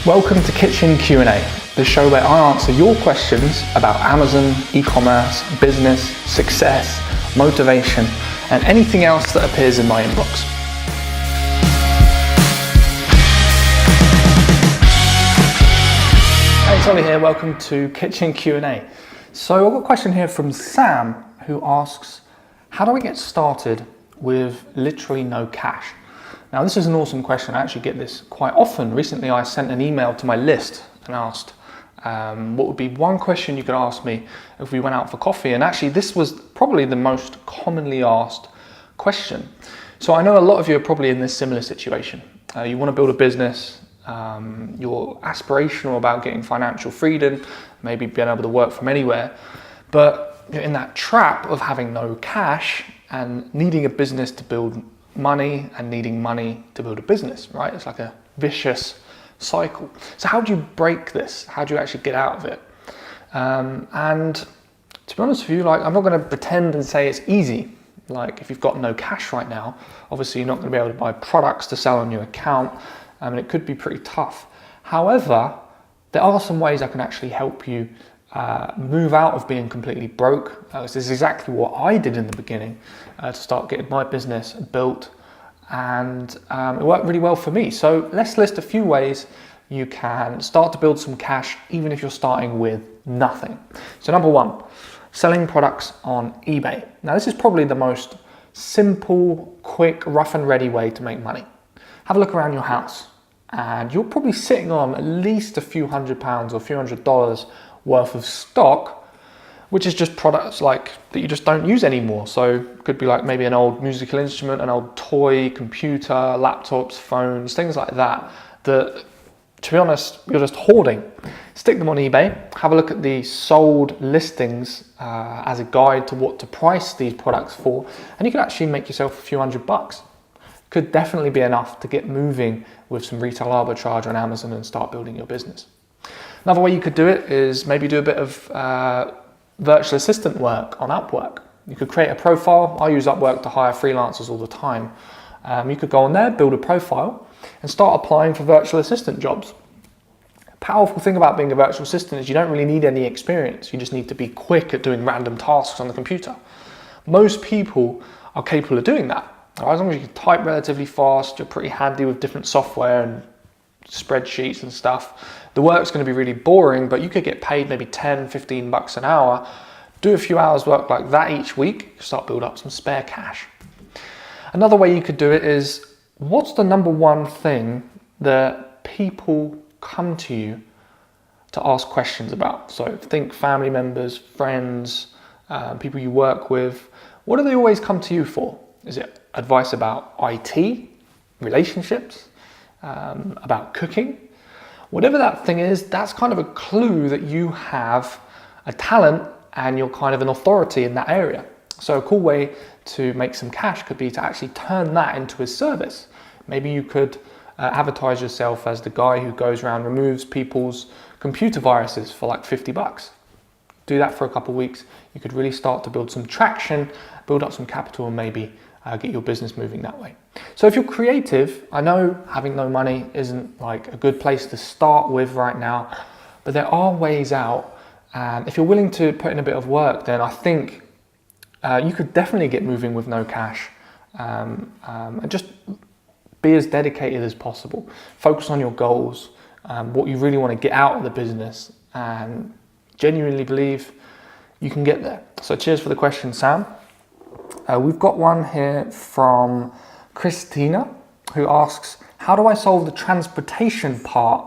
Welcome to Kitchen Q&A, the show where I answer your questions about Amazon, e-commerce, business, success, motivation, and anything else that appears in my inbox. Hey, it's Ollie here. Welcome to Kitchen Q&A. So I've got a question here from Sam who asks, how do we get started with literally no cash? Now, this is an awesome question. I actually get this quite often. Recently, I sent an email to my list and asked what would be one question you could ask me if we went out for coffee. And actually, this was probably the most commonly asked question. So I know a lot of you are probably in this similar situation. You want to build a business. You're aspirational about getting financial freedom, maybe being able to work from anywhere. But you're in that trap of having no cash and needing a business to build money and needing money to build a business, right? It's like a vicious cycle. So how do you break this? How do you actually get out of it? And to be honest with you, I'm not going to pretend and say it's easy. Like, if you've got no cash right now, obviously you're not going to be able to buy products to sell on your account, and it could be pretty tough. However, there are some ways I can actually help you move out of being completely broke. This is exactly what I did in the beginning to start getting my business built, and it worked really well for me. So let's list a few ways you can start to build some cash even if you're starting with nothing. So number one, selling products on eBay. Now, this is probably the most simple, quick, rough and ready way to make money. Have a look around your house and you're probably sitting on at least a few £100 or a few $100 worth of stock, which is just products like that you just don't use anymore. So it could be like maybe an old musical instrument, an old toy, computer, laptops, phones, things like that, that, to be honest, you're just hoarding. Stick them on eBay, have a look at the sold listings as a guide to what to price these products for, and you can actually make yourself a few $100. Could definitely be enough to get moving with some retail arbitrage on Amazon and start building your business. Another way you could do it is maybe do a bit of virtual assistant work on Upwork. You could create a profile. I use Upwork to hire freelancers all the time. You could go on there, build a profile, and start applying for virtual assistant jobs. The powerful thing about being a virtual assistant is you don't really need any experience. You just need to be quick at doing random tasks on the computer. Most people are capable of doing that. As long as you can type relatively fast, you're pretty handy with different software and spreadsheets and stuff. The work's going to be really boring, but you could get paid maybe 10, 15 bucks an hour. Do a few hours work like that each week, start build up some spare cash. Another way you could do it is, what's the number one thing that people come to you to ask questions about? So think family members, friends, people you work with. What do they always come to you for? Is it advice about IT, relationships, about cooking? Whatever that thing is, that's kind of a clue that you have a talent and you're kind of an authority in that area. So a cool way to make some cash could be to actually turn that into a service. Maybe you could advertise yourself as the guy who goes around, removes people's computer viruses for like 50 bucks. Do that for a couple of weeks. You could really start to build some traction, build up some capital, and maybe get your business moving that way. So if you're creative, I know having no money isn't like a good place to start with right now, but there are ways out. And if you're willing to put in a bit of work, then I think you could definitely get moving with no cash, and just be as dedicated as possible. Focus on your goals, what you really want to get out of the business, and genuinely believe you can get there. So cheers for the question, Sam. We've got one here from Christina who asks, how do I solve the transportation part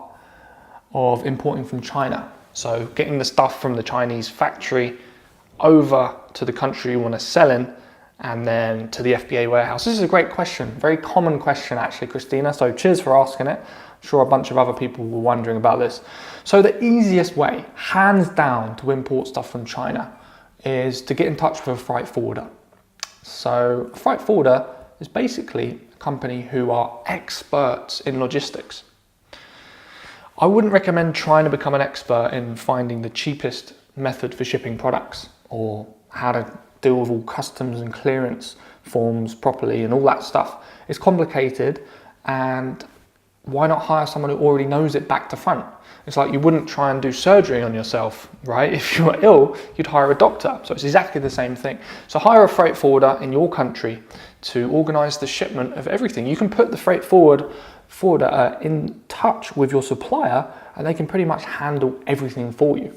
of importing from China? So getting the stuff from the Chinese factory over to the country you want to sell in and then to the FBA warehouse. This is a great question, very common question actually, Christina. So cheers for asking it. I'm sure a bunch of other people were wondering about this. So the easiest way, hands down, to import stuff from China is to get in touch with a freight forwarder. So a freight forwarder is basically a company who are experts in logistics. I wouldn't recommend trying to become an expert in finding the cheapest method for shipping products or how to deal with all customs and clearance forms properly and all that stuff. It's complicated, and why not hire someone who already knows it back to front? It's like you wouldn't try and do surgery on yourself, right? If you were ill, you'd hire a doctor. So it's exactly the same thing. So hire a freight forwarder in your country to organize the shipment of everything. You can put the freight forwarder in touch with your supplier, and they can pretty much handle everything for you.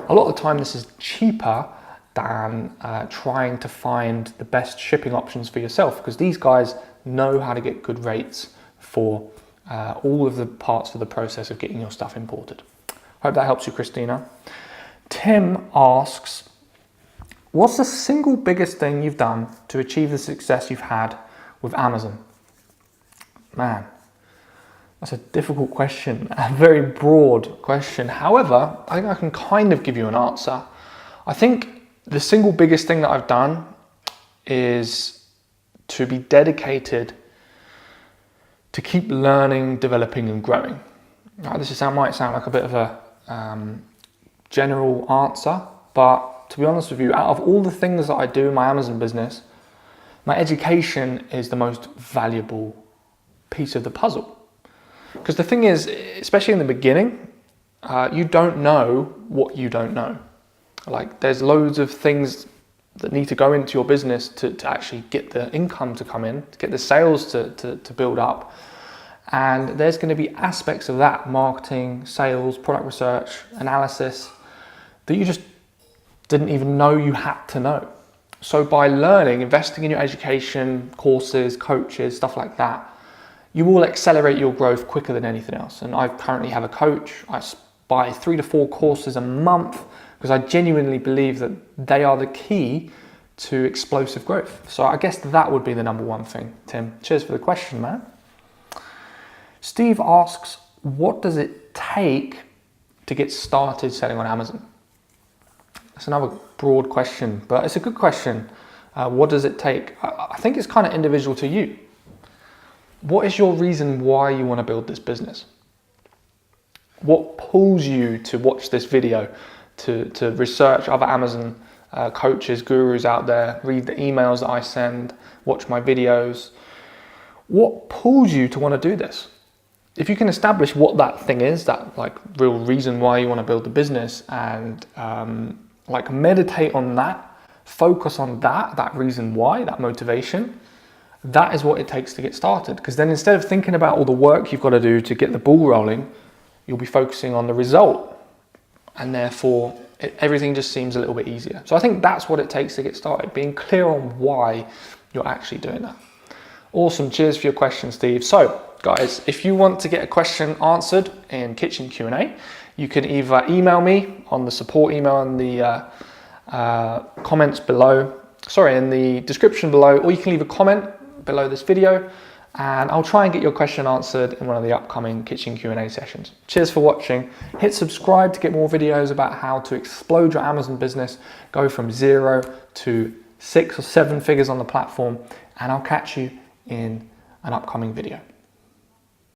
A lot of the time this is cheaper than trying to find the best shipping options for yourself, because these guys know how to get good rates for all of the parts of the process of getting your stuff imported. Hope that helps you, Christina. Tim asks, what's the single biggest thing you've done to achieve the success you've had with Amazon? Man, that's a difficult question, a very broad question. However, I think I can kind of give you an answer. I think the single biggest thing that I've done is to be dedicated to keep learning, developing and growing. Now, might sound like a bit of a general answer, but to be honest with you, out of all the things that I do in my Amazon business, my education is the most valuable piece of the puzzle. Because the thing is, especially in the beginning, you don't know what you don't know. Like, there's loads of things that need to go into your business to actually get the income to come in, to get the sales to build up. And there's going to be aspects of that, marketing, sales, product research, analysis, that you just didn't even know you had to know. So by learning, investing in your education, courses, coaches, stuff like that, you will accelerate your growth quicker than anything else. And I currently have a coach. I buy 3 to 4 courses a month because I genuinely believe that they are the key to explosive growth. So I guess that would be the number one thing, Tim. Cheers for the question, man. Steve asks, what does it take to get started selling on Amazon? That's another broad question, but it's a good question. What does it take? I think it's kind of individual to you. What is your reason why you want to build this business? What pulls you to watch this video, to research other Amazon coaches, gurus out there, read the emails that I send, watch my videos? What pulls you to want to do this? If you can establish what that thing is, that like real reason why you want to build the business, and like meditate on that, focus on that reason why, that motivation, that is what it takes to get started. Because then instead of thinking about all the work you've got to do to get the ball rolling, you'll be focusing on the result, and therefore everything just seems a little bit easier. So I think that's what it takes to get started, being clear on why you're actually doing that. Awesome, cheers for your question, Steve. So guys, if you want to get a question answered in Kitchen Q&A, you can either email me on the support email in the comments below, in the description below, or you can leave a comment below this video, and I'll try and get your question answered in one of the upcoming Kitchen Q&A sessions. Cheers for watching. Hit subscribe to get more videos about how to explode your Amazon business, go from 0 to 6 or 7 figures on the platform, and I'll catch you in an upcoming video.